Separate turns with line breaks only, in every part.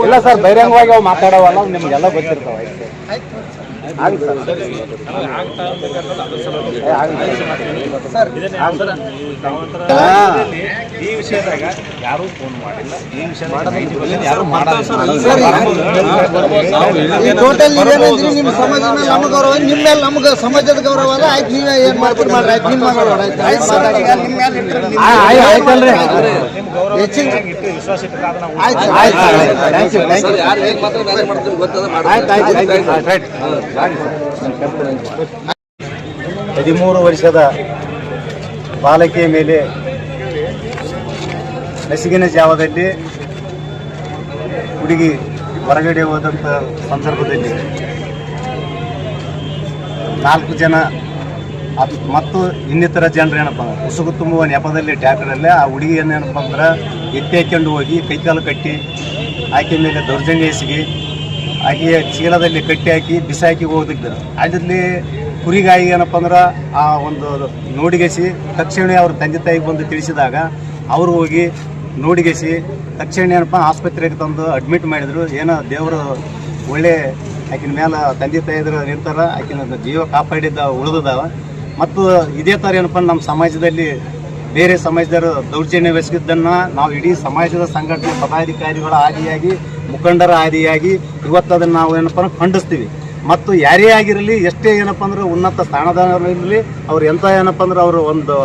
ಇಲ್ಲ ಸರ್, ಬಹಿರಂಗವಾಗಿ ಅವು ಮಾತಾಡೋವಲ್ಲ, ನಿಮ್ಗೆಲ್ಲ ಗೊತ್ತಿರ್ತಾವೆ.
ಈ ವಿಷಯದಾಗ ಯಾರು ಫೋನ್ ಮಾಡಿಲ್ಲ. ಈ ವಿಷಯದಾಗ ಯಾರು
ನಿಮ್ಮ ಸಮಾಜ ನಮ್ಗೆ ಗೌರವ, ನಿಮ್ಮ ಮೇಲೆ ನಮ್ಗೆ ಸಮಾಜದ ಗೌರವ ಅಲ್ಲ. ಆಯ್ತು, ನೀವೇ ಏನ್ ಮಾಡ್ತೀರಿ ಮಾಡ್ರಿ. ಆಯ್ತು, ನಿಮ್ಮ
ವಿಶ್ವಾಸ ಇಟ್ಟರೆ
13 ವರ್ಷದ ಬಾಲಕಿಯ ಮೇಲೆ ನಸಿಗಿನ ಜಾವದಲ್ಲಿ ಹುಡುಗಿ ಹೊರಗಡೆ ಹೋದಂಥ ಸಂದರ್ಭದಲ್ಲಿ 4 ಜನ ಮತ್ತು ಇನ್ನಿತರ ಜನರು ಏನಪ್ಪ ಉಸುಗು ತುಂಬುವ ನೆಪದಲ್ಲಿ ಟ್ಯಾಕ್ಟರಲ್ಲೇ ಆ ಹುಡುಗಿಯನ್ನು ಏನಪ್ಪ ಅಂದ್ರೆ ಎತ್ತಿ ಹಾಕ್ಕೊಂಡು ಹೋಗಿ ಕೈಕಾಲು ಕಟ್ಟಿ ಆಕೆ ಮೇಲೆ ದೌರ್ಜನ್ಯ ಎಸಗಿ ಆಕೆಯ ಚೀಲದಲ್ಲಿ ಕಟ್ಟಿ ಹಾಕಿ ಬಿಸಾಕಿ ಹೋಗಿದ್ದರು. ಅದರಲ್ಲಿ ಕುರಿಗಾಯಿ ಏನಪ್ಪ ಅಂದ್ರೆ ಆ ಒಂದು ನೋಡಿಗೆಸಿ ತಕ್ಷಣ ಅವ್ರ ತಂದೆ ತಾಯಿಗೆ ಬಂದು ತಿಳಿಸಿದಾಗ ಅವರು ಹೋಗಿ ನೋಡಿಗೆಸಿ ತಕ್ಷಣ ಏನಪ್ಪ ಆಸ್ಪತ್ರೆಗೆ ತಂದು ಅಡ್ಮಿಟ್ ಮಾಡಿದರು. ಏನೋ ದೇವರು ಒಳ್ಳೆ ಆಕಿನ ಮೇಲೆ ತಂದೆ ತಾಯಿದ್ರು ನಿಂತಾರ, ಆಕಿನ ಜೀವ ಕಾಪಾಡಿದ್ದ ಉಳಿದದಾವ. ಮತ್ತು ಇದೇ ಥರ ಏನಪ್ಪ ನಮ್ಮ ಸಮಾಜದಲ್ಲಿ ಬೇರೆ ಸಮಾಜದವರು ದೌರ್ಜನ್ಯವೆಸಗಿದ್ದನ್ನು ನಾವು ಇಡೀ ಸಮಾಜದ ಸಂಘಟನೆ ಪದಾಧಿಕಾರಿಗಳ ಆದಿಯಾಗಿ ಮುಖಂಡರ ಆದಿಯಾಗಿ ಇವತ್ತು ಅದನ್ನು ನಾವು ಏನಪ್ಪ ಖಂಡಿಸ್ತೀವಿ. ಮತ್ತು ಯಾರೇ ಆಗಿರಲಿ, ಎಷ್ಟೇ ಏನಪ್ಪ ಅಂದ್ರೆ ಉನ್ನತ ಸ್ಥಾನದಲ್ಲಿರಲಿ, ಅವ್ರು ಎಂಥ ಏನಪ್ಪ ಅಂದ್ರೆ ಅವರು ಒಂದು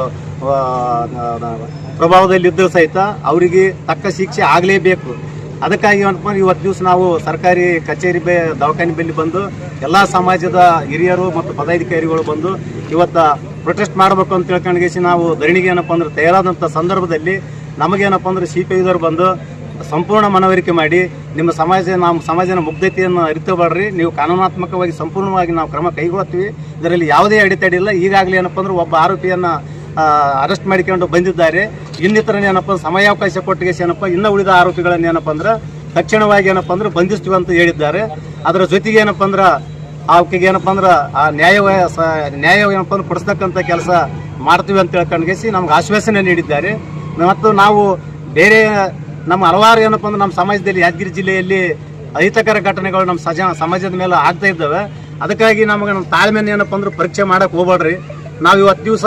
ಪ್ರಭಾವದಲ್ಲಿದ್ದರೂ ಸಹಿತ ಅವರಿಗೆ ತಕ್ಕ ಶಿಕ್ಷೆ ಆಗಲೇಬೇಕು. ಅದಕ್ಕಾಗಿ ಏನಪ್ಪ ಇವತ್ತು ದಿವಸ ನಾವು ಸರ್ಕಾರಿ ಕಚೇರಿ ದವಾಖಾನೆ ಬಳಿ ಬಂದು ಎಲ್ಲ ಸಮಾಜದ ಹಿರಿಯರು ಮತ್ತು ಪದಾಧಿಕಾರಿಗಳು ಬಂದು ಇವತ್ತು ಪ್ರೊಟೆಸ್ಟ್ ಮಾಡಬೇಕು ಅಂತ ತಿಳ್ಕೊಂಡ್ಗೇಸಿ ನಾವು ಧರಣಿಗೆ ಏನಪ್ಪ ಅಂದ್ರೆ ತಯಾರಾದಂಥ ಸಂದರ್ಭದಲ್ಲಿ ನಮಗೇನಪ್ಪ ಅಂದ್ರೆ CPI ಬಂದು ಸಂಪೂರ್ಣ ಮನವರಿಕೆ ಮಾಡಿ, ನಿಮ್ಮ ನಮ್ಮ ಸಮಾಜದ ಮುಗ್ಧತೆಯನ್ನು ಅರಿತುಬೇಡ್ರಿ, ನೀವು ಕಾನೂನಾತ್ಮಕವಾಗಿ ಸಂಪೂರ್ಣವಾಗಿ ನಾವು ಕ್ರಮ ಕೈಗೊಳ್ತೀವಿ, ಇದರಲ್ಲಿ ಯಾವುದೇ ಅಡೆತಡೆ ಇಲ್ಲ. ಈಗಾಗಲೇ ಏನಪ್ಪ ಅಂದ್ರೆ ಒಬ್ಬ ಆರೋಪಿಯನ್ನು ಅರೆಸ್ಟ್ ಮಾಡಿಕೊಂಡು ಬಂದಿದ್ದಾರೆ. ಇನ್ನಿತರನೇ ಏನಪ್ಪ ಸಮಯಾವಕಾಶ ಕೊಟ್ಟಿಗೆ ಏನಪ್ಪ ಇನ್ನೂ ಉಳಿದ ಆರೋಪಿಗಳನ್ನು ಏನಪ್ಪ ಅಂದ್ರೆ ತಕ್ಷಣವಾಗಿ ಏನಪ್ಪ ಅಂದ್ರೆ ಬಂಧಿಸ್ತೀವಿ ಅಂತ ಹೇಳಿದ್ದಾರೆ. ಅದರ ಜೊತೆಗೆ ಏನಪ್ಪ ಅಂದ್ರೆ ಆಕೆಗೆ ಏನಪ್ಪ ಅಂದ್ರೆ ಆ ನ್ಯಾಯ ಏನಪ್ಪ ಅಂದ್ರೆ ಪಡಿಸ್ತಕ್ಕಂಥ ಕೆಲಸ ಮಾಡ್ತೀವಿ ಅಂತ ಹೇಳ್ಕೊಂಡ್ಗೇಸಿ ನಮ್ಗೆ ಆಶ್ವಾಸನೆ ನೀಡಿದ್ದಾರೆ. ಮತ್ತು ನಾವು ಬೇರೆ ನಮ್ಮ ಹಲವಾರು ಏನಪ್ಪ ಅಂದ್ರೆ ನಮ್ಮ ಸಮಾಜದಲ್ಲಿ ಯಾದಗಿರಿ ಜಿಲ್ಲೆಯಲ್ಲಿ ಅಹಿತಕರ ಘಟನೆಗಳು ನಮ್ಮ ಸಮಾಜದ ಮೇಲೆ ಆಗ್ತಾ ಇದ್ದಾವೆ. ಅದಕ್ಕಾಗಿ ನಮ್ಮ ತಾಳ್ಮೆನ ಏನಪ್ಪ ಅಂದ್ರೆ ಪರೀಕ್ಷೆ ಮಾಡಕ್ಕೆ ಹೋಗ್ಬೇಡ್ರಿ. ನಾವು ಇವತ್ತು ದಿವಸ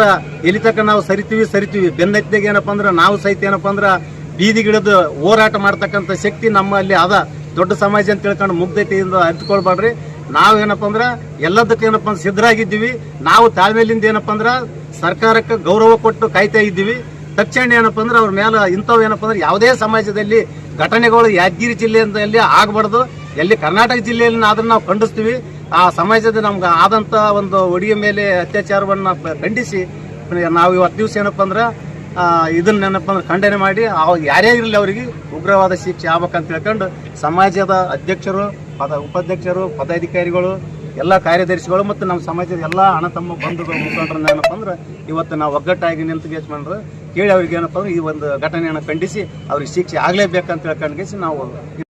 ಎಲ್ಲಿ ತಕ್ಕ ನಾವು ಸರಿತೀವಿ ಬೆನ್ನತ್ತಿದಾಗ ಏನಪ್ಪ ಅಂದ್ರೆ ನಾವು ಸಹಿತ ಏನಪ್ಪ ಅಂದ್ರೆ ಬೀದಿಗಿಡದು ಹೋರಾಟ ಮಾಡ್ತಕ್ಕಂಥ ಶಕ್ತಿ ನಮ್ಮಲ್ಲಿ ಅದ. ದೊಡ್ಡ ಸಮಾಜ ಅಂತ ತಿಳ್ಕೊಂಡು ಮುಗ್ಧತೆಯಿಂದ ಅರಿತುಕೊಳ್ಬೇಡ್ರಿ. ನಾವು ಏನಪ್ಪ ಅಂದ್ರೆ ಎಲ್ಲದಕ್ಕೆ ಏನಪ್ಪ ಅಂದ್ರೆ ಸಿದ್ಧರಾಗಿದ್ದೀವಿ. ನಾವು ತಾಳ್ಮೆಲಿಂದ ಏನಪ್ಪ ಅಂದ್ರೆ ಸರ್ಕಾರಕ್ಕೆ ಗೌರವ ಕೊಟ್ಟು ಕಾಯ್ತಾ ಇದ್ದೀವಿ. ತಕ್ಷಣ ಏನಪ್ಪ ಅಂದ್ರೆ ಅವ್ರ ಮೇಲೆ ಇಂಥವು ಏನಪ್ಪ ಅಂದ್ರೆ ಯಾವುದೇ ಸಮಾಜದಲ್ಲಿ ಘಟನೆಗಳು ಯಾದಗಿರಿ ಜಿಲ್ಲೆಯಲ್ಲಿ ಆಗಬಾರ್ದು, ಎಲ್ಲಿ ಕರ್ನಾಟಕ ಜಿಲ್ಲೆಯಲ್ಲಿ ಅದನ್ನು ನಾವು ಖಂಡಿಸ್ತೀವಿ. ಆ ಸಮಾಜದ ನಮ್ಗೆ ಆದಂಥ ಒಂದು ಹುಡುಗಿಯ ಮೇಲೆ ಅತ್ಯಾಚಾರವನ್ನು ಖಂಡಿಸಿ ನಾವು ಇವತ್ತು ದಿವಸ ಏನಪ್ಪ ಅಂದ್ರೆ ಇದನ್ನೇನಪ್ಪ ಅಂದ್ರೆ ಖಂಡನೆ ಮಾಡಿ ಯಾರೇ ಇರಲಿ ಅವರಿಗೆ ಉಗ್ರವಾದ ಶಿಕ್ಷೆ ಆಗ್ಬೇಕಂತ ಹೇಳ್ಕೊಂಡು ಸಮಾಜದ ಅಧ್ಯಕ್ಷರು, ಉಪಾಧ್ಯಕ್ಷರು, ಪದಾಧಿಕಾರಿಗಳು, ಎಲ್ಲ ಕಾರ್ಯದರ್ಶಿಗಳು ಮತ್ತು ನಮ್ಮ ಸಮಾಜದ ಎಲ್ಲ ಅಣ್ಣ ತಮ್ಮ ಬಂಧುಗಳು ಮುಖಂಡರನ್ನ ಏನಪ್ಪ ಅಂದ್ರೆ ಇವತ್ತು ನಾವು ಒಗ್ಗಟ್ಟಾಗಿ ನಿಂತು ಮಾಡ್ರೆ ಕೇಳಿ ಅವ್ರಿಗೆ ಏನಪ್ಪ ಅಂದ್ರೆ ಈ ಒಂದು ಘಟನೆಯನ್ನು ಖಂಡಿಸಿ ಅವ್ರಿಗೆ ಶಿಕ್ಷೆ ಆಗಲೇಬೇಕಂತ ಹೇಳ್ಕೊಂಡು ನಾವು